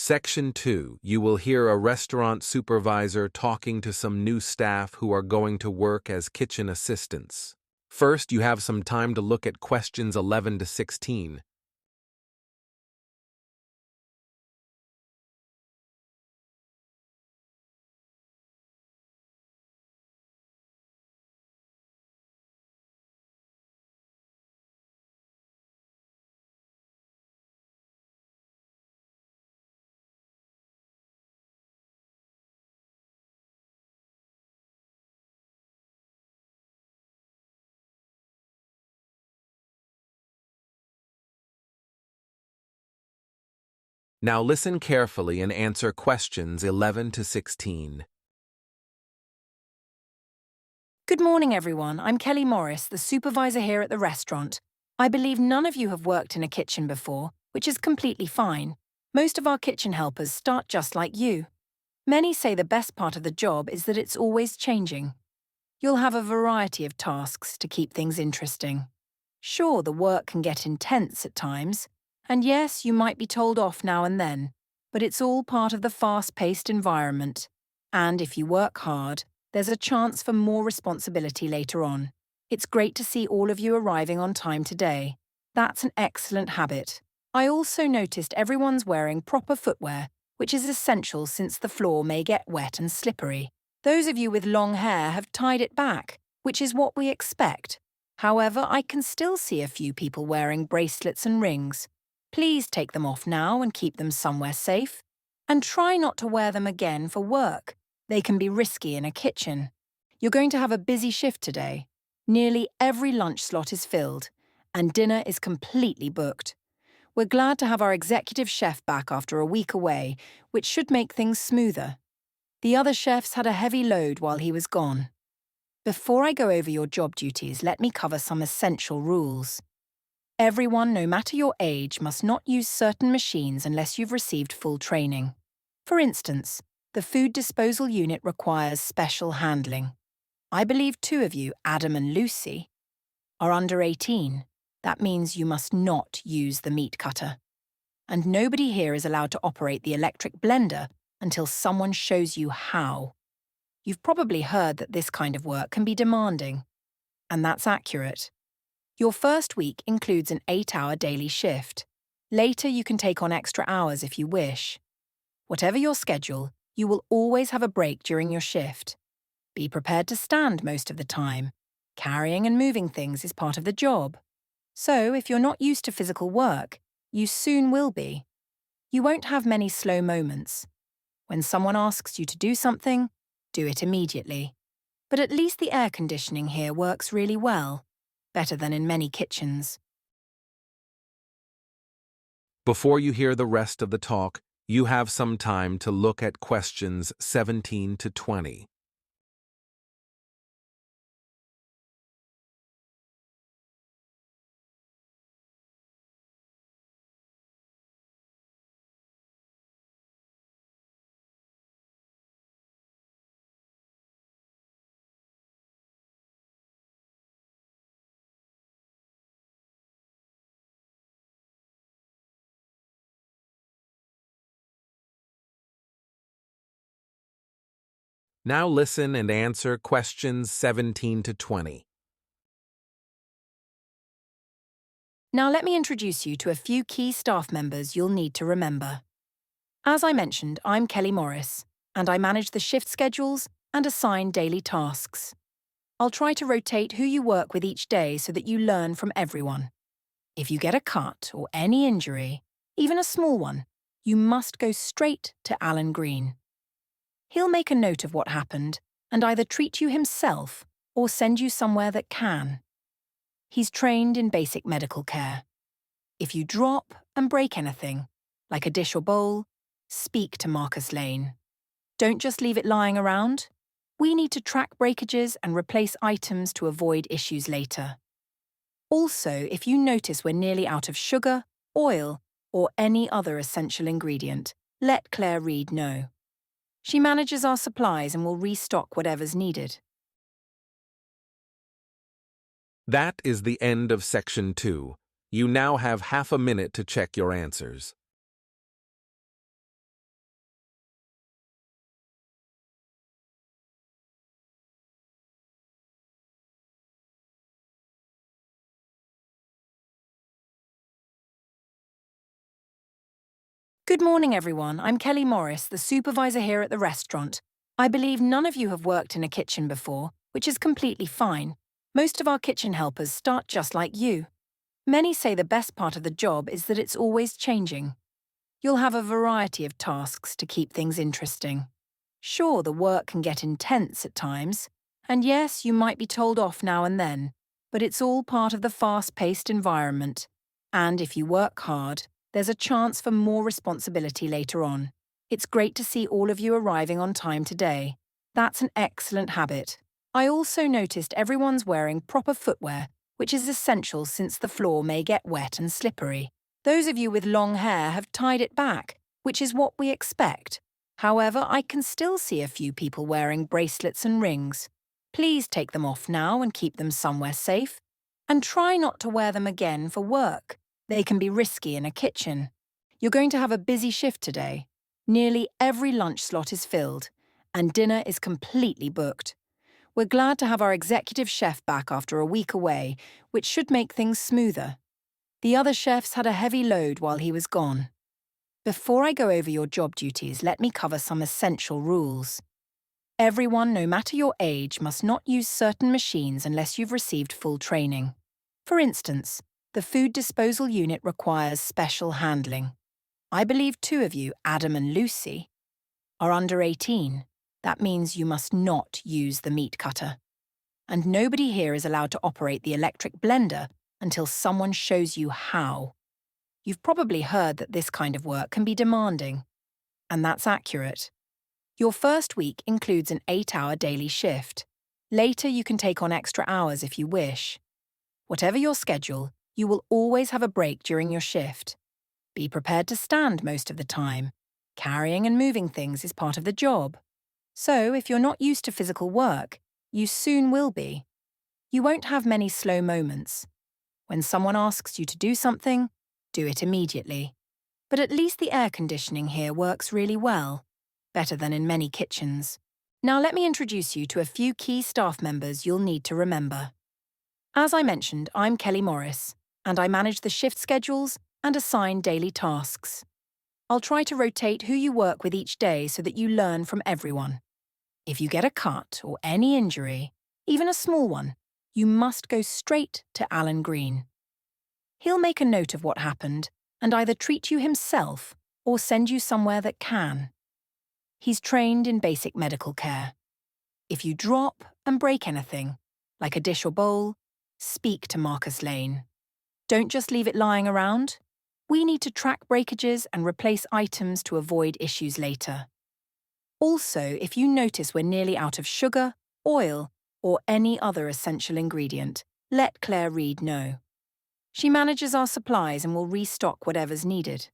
Section 2. You will hear a restaurant supervisor talking to some new staff who are going to work as kitchen assistants. First, you have some time to look at questions 11 to 16. Now listen carefully and answer questions 11 to 16. Good morning, everyone. I'm Kelly Morris, the supervisor here at the restaurant. I believe none of you have worked in a kitchen before, which is completely fine. Most of our kitchen helpers start just like you. Many say the best part of the job is that it's always changing. You'll have a variety of tasks to keep things interesting. Sure, the work can get intense at times, and yes, you might be told off now and then, but it's all part of the fast-paced environment. And if you work hard, there's a chance for more responsibility later on. It's great to see all of you arriving on time today. That's an excellent habit. I also noticed everyone's wearing proper footwear, which is essential since the floor may get wet and slippery. Those of you with long hair have tied it back, which is what we expect. However, I can still see a few people wearing bracelets and rings. Please take them off now and keep them somewhere safe. And try not to wear them again for work. They can be risky in a kitchen. You're going to have a busy shift today. Nearly every lunch slot is filled, and dinner is completely booked. We're glad to have our executive chef back after a week away, which should make things smoother. The other chefs had a heavy load while he was gone. Before I go over your job duties, let me cover some essential rules. Everyone, no matter your age, must not use certain machines unless you've received full training. For instance, the food disposal unit requires special handling. I believe 2 of you, Adam and Lucy, are under 18. That means you must not use the meat cutter. And nobody here is allowed to operate the electric blender until someone shows you how. You've probably heard that this kind of work can be demanding. And that's accurate. Your first week includes an 8-hour daily shift. Later, you can take on extra hours if you wish. Whatever your schedule, you will always have a break during your shift. Be prepared to stand most of the time. Carrying and moving things is part of the job. So, if you're not used to physical work, you soon will be. You won't have many slow moments. When someone asks you to do something, do it immediately. But at least the air conditioning here works really well. Better than in many kitchens. Before you hear the rest of the talk, you have some time to look at questions 17 to 20. Now listen and answer questions 17 to 20. Now let me introduce you to a few key staff members you'll need to remember. As I mentioned, I'm Kelly Morris, and I manage the shift schedules and assign daily tasks. I'll try to rotate who you work with each day so that you learn from everyone. If you get a cut or any injury, even a small one, you must go straight to Alan Green. He'll make a note of what happened and either treat you himself or send you somewhere that can. He's trained in basic medical care. If you drop and break anything, like a dish or bowl, speak to Marcus Lane. Don't just leave it lying around. We need to track breakages and replace items to avoid issues later. Also, if you notice we're nearly out of sugar, oil, or any other essential ingredient, let Claire Reed know. She manages our supplies and will restock whatever's needed. That is the end of Section 2. You now have half a minute to check your answers. Good morning, everyone. I'm Kelly Morris, the supervisor here at the restaurant. I believe none of you have worked in a kitchen before, which is completely fine. Most of our kitchen helpers start just like you. Many say the best part of the job is that it's always changing. You'll have a variety of tasks to keep things interesting. Sure, the work can get intense at times, and yes, you might be told off now and then, but it's all part of the fast-paced environment. And if you work hard, there's a chance for more responsibility later on. It's great to see all of you arriving on time today. That's an excellent habit. I also noticed everyone's wearing proper footwear, which is essential since the floor may get wet and slippery. Those of you with long hair have tied it back, which is what we expect. However, I can still see a few people wearing bracelets and rings. Please take them off now and keep them somewhere safe. And try not to wear them again for work. They can be risky in a kitchen. You're going to have a busy shift today. Nearly every lunch slot is filled, and dinner is completely booked. We're glad to have our executive chef back after a week away, which should make things smoother. The other chefs had a heavy load while he was gone. Before I go over your job duties, let me cover some essential rules. Everyone, no matter your age, must not use certain machines unless you've received full training. For instance, the food disposal unit requires special handling. I believe 2 of you, Adam and Lucy, are under 18. That means you must not use the meat cutter. And nobody here is allowed to operate the electric blender until someone shows you how. You've probably heard that this kind of work can be demanding. And that's accurate. Your first week includes an 8-hour daily shift. Later, you can take on extra hours if you wish. Whatever your schedule, you will always have a break during your shift. Be prepared to stand most of the time. Carrying and moving things is part of the job. So, if you're not used to physical work, you soon will be. You won't have many slow moments. When someone asks you to do something, do it immediately. But at least the air conditioning here works really well, better than in many kitchens. Now let me introduce you to a few key staff members you'll need to remember. As I mentioned, I'm Kelly Morris, and I manage the shift schedules and assign daily tasks. I'll try to rotate who you work with each day so that you learn from everyone. If you get a cut or any injury, even a small one, you must go straight to Alan Green. He'll make a note of what happened and either treat you himself or send you somewhere that can. He's trained in basic medical care. If you drop and break anything, like a dish or bowl, speak to Marcus Lane. Don't just leave it lying around. We need to track breakages and replace items to avoid issues later. Also, if you notice we're nearly out of sugar, oil, or any other essential ingredient, let Claire Reed know. She manages our supplies and will restock whatever's needed.